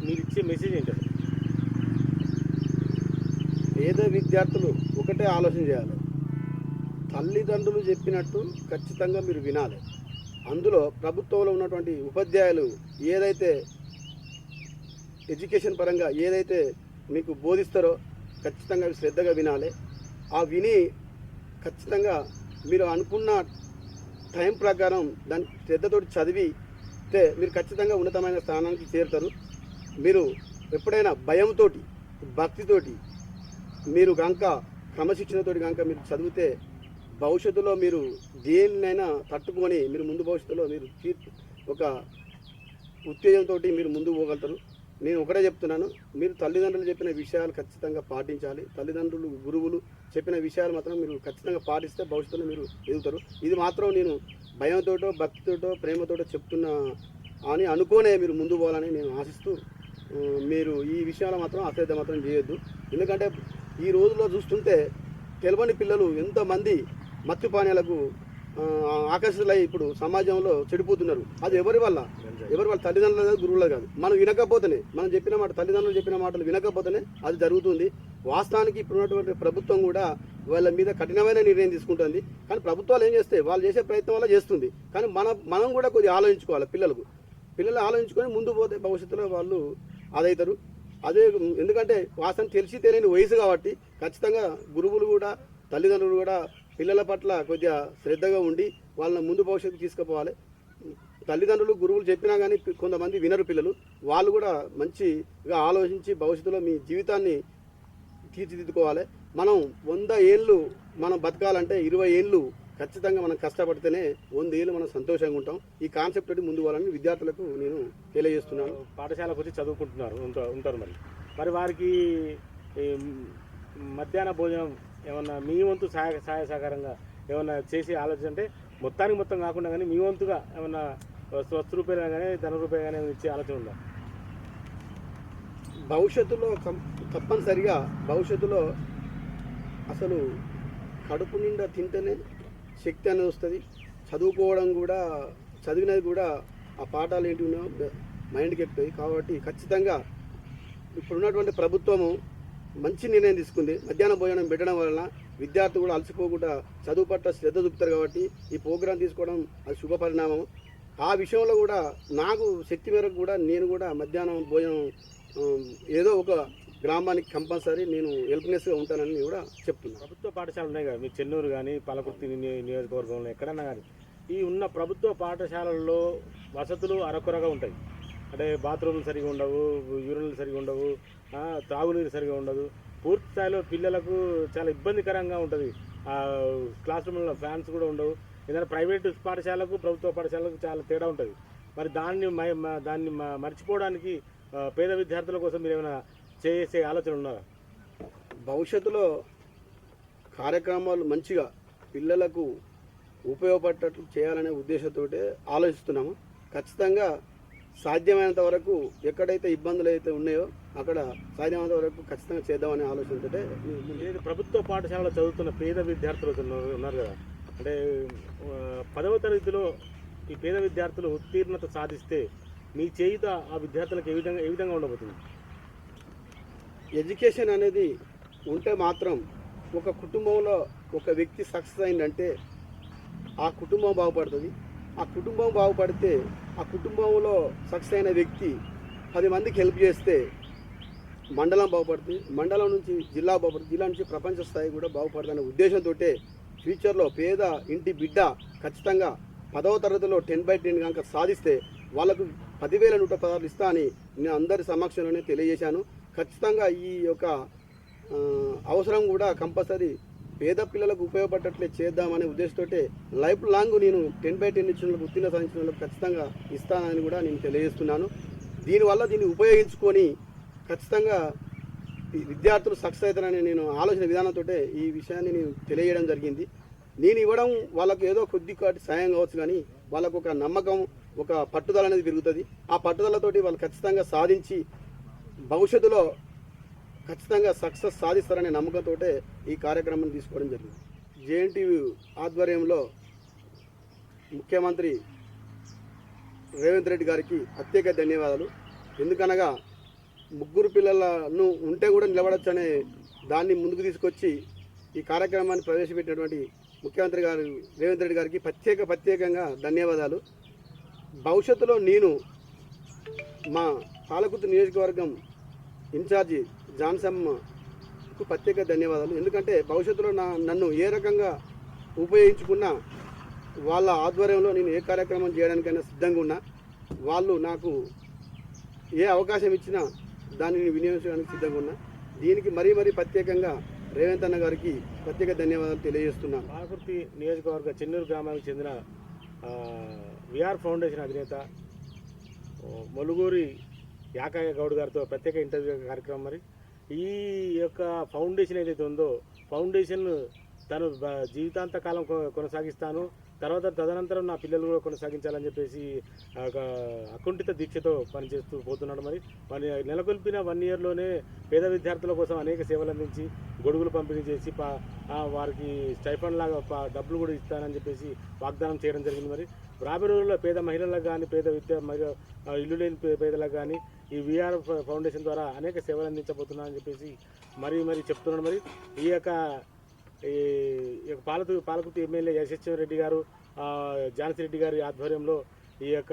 మీరు ఇచ్చే మెసేజ్ ఏంటి? పేద విద్యార్థులు ఒకటే ఆలోచన చేయాలి, తల్లిదండ్రులు చెప్పినట్టు ఖచ్చితంగా మీరు వినాలి. అందులో ప్రభుత్వంలో ఉన్నటువంటి ఉపాధ్యాయులు ఏదైతే ఎడ్యుకేషన్ పరంగా ఏదైతే మీకు బోధిస్తారో ఖచ్చితంగా శ్రద్ధగా వినాలి. ఆ విని ఖచ్చితంగా మీరు అనుకున్న టైం ప్రకారం దాని శ్రద్ధతోటి చదివితే మీరు ఖచ్చితంగా ఉన్నతమైన స్థానానికి చేరుతారు. మీరు ఎప్పుడైనా భయంతో భక్తితోటి మీరు కనుక క్రమశిక్షణతోటి కనుక మీరు చదివితే భవిష్యత్తులో మీరు దేన్నైనా తట్టుకొని మీరు ముందు భవిష్యత్తులో మీరు ఒక ఉత్తేజంతో మీరు ముందుకు పోగలుగుతారు. నేను ఒకటే చెప్తున్నాను, మీరు తల్లిదండ్రులు చెప్పిన విషయాలు ఖచ్చితంగా పాటించాలి. తల్లిదండ్రులు గురువులు చెప్పిన విషయాలు మాత్రం మీరు ఖచ్చితంగా పాటిస్తే భవిష్యత్తులో మీరు ఎదుగుతారు. ఇది మాత్రం నేను భయంతోటో భక్తితోటో ప్రేమతోటో చెప్తున్నా అని అనుకోనే మీరు ముందు పోవాలని నేను ఆశిస్తూ, మీరు ఈ విషయాలు మాత్రం అశ్రద్ధ మాత్రం చేయొద్దు. ఎందుకంటే ఈ రోజుల్లో చూస్తుంటే తెలియని పిల్లలు ఎంతోమంది మత్స్యపానీయాలకు ఆకర్షితులై ఇప్పుడు సమాజంలో చెడిపోతున్నారు. అది ఎవరి వల్ల తల్లిదండ్రుల కాదు, గురువుల కాదు. మనం వినకపోతేనే, మనం చెప్పిన మాట, తల్లిదండ్రులు చెప్పిన మాటలు వినకపోతేనే అది జరుగుతుంది. వాస్తవానికి ఇప్పుడున్నటువంటి ప్రభుత్వం కూడా వాళ్ళ మీద కఠినమైన నిర్ణయం తీసుకుంటుంది. కానీ ప్రభుత్వాలు ఏం చేస్తాయి, వాళ్ళు చేసే ప్రయత్నం వల్ల చేస్తుంది. కానీ మనం కూడా కొద్దిగా ఆలోచించుకోవాలి. పిల్లలు ఆలోచించుకొని ముందు పోతే భవిష్యత్తులో వాళ్ళు అదవుతారు. అదే ఎందుకంటే వాస్తవం తెలిసి తెలియని వయసు కాబట్టి ఖచ్చితంగా గురువులు కూడా తల్లిదండ్రులు కూడా పిల్లల పట్ల కొద్దిగా శ్రద్ధగా ఉండి వాళ్ళని ముందు భవిష్యత్తు తీసుకుపోవాలి. తల్లిదండ్రులు గురువులు చెప్పినా కానీ కొంతమంది వినరు పిల్లలు. వాళ్ళు కూడా మంచిగా ఆలోచించి భవిష్యత్తులో మీ జీవితాన్ని తీర్చిదిద్దుకోవాలి. మనం 100 ఏళ్ళు మనం బతకాలంటే 20 ఏళ్ళు ఖచ్చితంగా మనం కష్టపడితేనే 100 ఏళ్ళు మనం సంతోషంగా ఉంటాం. ఈ కాన్సెప్ట్ తోటి ముందు వాళ్ళని విద్యార్థులకు నేను తెలియజేస్తున్నాను. పాఠశాలకు వచ్చి చదువుకుంటున్నారు ఉంటారు మరి వారికి ఈ మధ్యాహ్న భోజనం ఏమన్నా మీ వంతు సహాయ సహకారంగా ఏమన్నా చేసి ఆలోచన అంటే మొత్తం కాకుండా కానీ మీ వంతుగా ఏమన్నా వస్తు రూపాయలు కానీ ధన రూపాయలు కానీ ఏమైనా ఇచ్చే ఆలోచన ఉందా? భవిష్యత్తులో తప్పనిసరిగా భవిష్యత్తులో అసలు కడుపు నిండా తింటేనే శక్తి అనేది వస్తుంది. చదువుకోవడం కూడా చదివినది కూడా ఆ పాఠాలు ఏంటి మైండ్కి ఎక్కుతాయి. కాబట్టి ఖచ్చితంగా ఇప్పుడున్నటువంటి ప్రభుత్వము మంచి నిర్ణయం తీసుకుంది. మధ్యాహ్న భోజనం పెట్టడం వలన విద్యార్థులు కూడా అలసిపోకుండా చదువు పట్ల శ్రద్ధ చూపుతారు. కాబట్టి ఈ ప్రోగ్రాం తీసుకోవడం అది శుభ పరిణామం. ఆ విషయంలో కూడా నాకు శక్తి మేరకు కూడా నేను కూడా మధ్యాహ్నం భోజనం ఏదో ఒక గ్రామానికి కంపల్సరీ నేను హెల్ప్నెస్గా ఉంటానని కూడా చెప్తున్నాను. ప్రభుత్వ పాఠశాలలు ఉన్నాయి కదా, మీ చెన్నూరు కానీ పాలకుర్తి నియోజకవర్గంలో ఎక్కడన్నా కానీ ఈ ఉన్న ప్రభుత్వ పాఠశాలల్లో వసతులు అరకొరగా ఉంటాయి. అంటే బాత్రూమ్లు సరిగా ఉండవు, యూరిన్లు సరిగా ఉండవు, తాగునీరు సరిగా ఉండదు. పూర్తి స్థాయిలో పిల్లలకు చాలా ఇబ్బందికరంగా ఉంటుంది. క్లాస్ రూమ్లో ఫ్యాన్స్ కూడా ఉండవు. ఏదైనా ప్రైవేటు పాఠశాలకు ప్రభుత్వ పాఠశాలకు చాలా తేడా ఉంటుంది. మరి దాన్ని మర్చిపోవడానికి పేద విద్యార్థుల కోసం మీరు ఏమైనా చేసే ఆలోచన ఉన్నారా? భవిష్యత్తులో కార్యక్రమాలు మంచిగా పిల్లలకు ఉపయోగపడేటట్లు చేయాలనే ఉద్దేశంతో ఆలోచిస్తున్నాము. ఖచ్చితంగా సాధ్యమైనంత వరకు ఎక్కడైతే ఇబ్బందులు అయితే ఉన్నాయో అక్కడ సాధ్యమైనంత వరకు ఖచ్చితంగా చేద్దామనే ఆలోచనతో ప్రభుత్వ పాఠశాలలో చదువుతున్న పేద విద్యార్థులు ఉన్నారు కదా, అంటే 10వ తరగతిలో ఈ పేద విద్యార్థులు ఉత్తీర్ణత సాధిస్తే మీ చేయుత ఆ విద్యార్థులకు ఏ విధంగా ఉండబోతుంది? ఎడ్యుకేషన్ అనేది ఉంటే మాత్రం ఒక కుటుంబంలో ఒక వ్యక్తి సక్సెస్ అయిందంటే ఆ కుటుంబం బాగుపడుతుంది. ఆ కుటుంబం బాగుపడితే ఆ కుటుంబంలో సక్సెస్ అయిన వ్యక్తి 10 మందికి హెల్ప్ చేస్తే మండలం బాగుపడుతుంది. మండలం నుంచి జిల్లా బాగుపడుతుంది. జిల్లా నుంచి ప్రపంచ స్థాయి కూడా బాగుపడుతుందనే ఉద్దేశంతో ఫ్యూచర్లో పేద ఇంటి బిడ్డ ఖచ్చితంగా 10వ తరగతిలో 10/10 కనుక సాధిస్తే వాళ్ళకు 10,116 ఇస్తా అని నేను అందరి సమక్షంలోనే తెలియజేశాను. ఖచ్చితంగా ఈ యొక్క అవసరం కూడా కంపల్సరీ పేద పిల్లలకు ఉపయోగపడేట్లే చేద్దామనే ఉద్దేశంతో లైఫ్ లాంగ్ నేను 10/10 ఇచ్చిన వాళ్ళకు ఉత్తీర్ణ సాధించిన వాళ్ళకు ఖచ్చితంగా ఇస్తానని కూడా నేను తెలియజేస్తున్నాను. దీన్ని ఉపయోగించుకొని ఖచ్చితంగా విద్యార్థులు సక్సెస్ అవుతారని నేను ఆలోచన విధానంతో ఈ విషయాన్ని నేను తెలియజేయడం జరిగింది. నేను ఇవ్వడం వాళ్ళకు ఏదో కొద్దిపాటి సాయం కావచ్చు, కానీ వాళ్ళకు ఒక నమ్మకం, ఒక పట్టుదల అనేది పెరుగుతుంది. ఆ పట్టుదలతోటి వాళ్ళు ఖచ్చితంగా సాధించి భవిష్యత్తులో ఖచ్చితంగా సక్సెస్ సాధిస్తారనే నమ్మకంతో ఈ కార్యక్రమాన్ని తీసుకోవడం జరిగింది. జేఎన్టీయూ ఆధ్వర్యంలో ముఖ్యమంత్రి రేవంత్ రెడ్డి గారికి ప్రత్యేక ధన్యవాదాలు. ఎందుకనగా 3 పిల్లలను ఉంటే కూడా నిలబడచ్చు అనే దాన్ని ముందుకు తీసుకొచ్చి ఈ కార్యక్రమాన్ని ప్రవేశపెట్టినటువంటి ముఖ్యమంత్రి గారు రేవంత్ రెడ్డి గారికి ప్రత్యేకంగా ధన్యవాదాలు. భవిష్యత్తులో నేను మా పాలకుర్తి నియోజకవర్గం ఇన్ఛార్జి జాన్సమ్మకు ప్రత్యేక ధన్యవాదాలు. ఎందుకంటే భవిష్యత్తులో నన్ను ఏ రకంగా ఉపయోగించుకున్నా వాళ్ళ ఆధ్వర్యంలో నేను ఏ కార్యక్రమం చేయడానికైనా సిద్ధంగా ఉన్నా. వాళ్ళు నాకు ఏ అవకాశం ఇచ్చినా దానిని వినియోగించడానికి సిద్ధంగా ఉన్నా. దీనికి మరీ ప్రత్యేకంగా రేవంత్ అన్న గారికి ప్రత్యేక ధన్యవాదాలు తెలియజేస్తున్నాను. పాలకుర్తి నియోజకవర్గ చెన్నూరు గ్రామానికి చెందిన విఆర్ ఫౌండేషన్ అధినేత మొలుగూరి యాకయ్య గౌడ్ గారితో ప్రత్యేక ఇంటర్వ్యూ కార్యక్రమం. మరి ఈ యొక్క ఫౌండేషన్ ఏదైతే ఉందో ఫౌండేషన్ తను జీవితాంత కాలం కొనసాగిస్తాను, తదనంతరం నా పిల్లలు కూడా కొనసాగించాలని చెప్పేసి అకుంఠిత దీక్షతో పనిచేస్తూ పోతున్నాడు. మరి నెలకొల్పిన 1 ఇయర్లోనే పేద విద్యార్థుల కోసం అనేక సేవలు అందించి గొడుగులు పంపిణీ చేసి వారికి స్టైఫండ్ లాగా డబ్బులు కూడా ఇస్తానని చెప్పేసి వాగ్దానం చేయడం జరిగింది. మరి రాబోయే రోజుల్లో పేద మహిళలకు కానీ ఇల్లు లేని పేదలకు కానీ ఈ విఆర్ ఫౌండేషన్ ద్వారా అనేక సేవలు అందించబోతున్నానని చెప్పేసి మరి చెప్తున్నాడు. మరి ఈ యొక్క పాలకుర్తి ఎమ్మెల్యే యశస్వి రెడ్డి గారు, ఝాన్సీ రెడ్డి గారి ఆధ్వర్యంలో ఈ యొక్క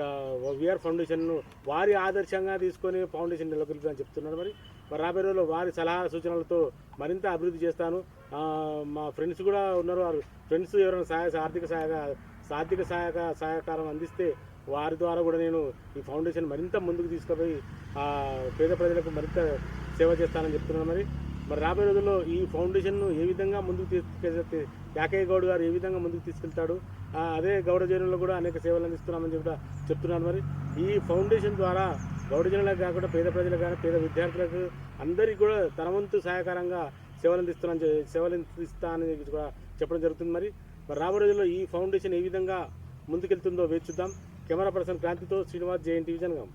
విఆర్ ఫౌండేషన్ను వారి ఆదర్శంగా తీసుకొని ఫౌండేషన్ నెలకొల్పని చెప్తున్నారు. మరి రాబోయే రోజుల్లో వారి సలహా సూచనలతో మరింత అభివృద్ధి చేస్తాను. మా ఫ్రెండ్స్ కూడా ఉన్నారు. వారు ఫ్రెండ్స్ ఎవరైనా ఆర్థిక సహకారం అందిస్తే వారి ద్వారా కూడా నేను ఈ ఫౌండేషన్ మరింత ముందుకు తీసుకుపోయి పేద ప్రజలకు మరింత సేవ చేస్తానని చెప్తున్నాను. మరి మరి రాబోయే రోజుల్లో ఈ ఫౌండేషన్ను ఏ విధంగా ముందుకు యాకయ్య గౌడ్ గారు ఏ విధంగా ముందుకు తీసుకెళ్తాడు, అదే గౌడ జనుల్లో కూడా అనేక సేవలు అందిస్తున్నామని చెప్తున్నారు. మరి ఈ ఫౌండేషన్ ద్వారా గౌడ జనులకు కాకుండా పేద ప్రజలకు కానీ పేద విద్యార్థులకు అందరికీ కూడా తన వంతు సహాయకరంగా సేవలు అందిస్తా అని కూడా చెప్పడం జరుగుతుంది. మరి రాబోయే రోజుల్లో ఈ ఫౌండేషన్ ఏ విధంగా ముందుకెళ్తుందో వేచి చూద్దాం. కెమెరా పర్సన్ క్రాంతితో శ్రీనివాస్, JNTV జనగాం.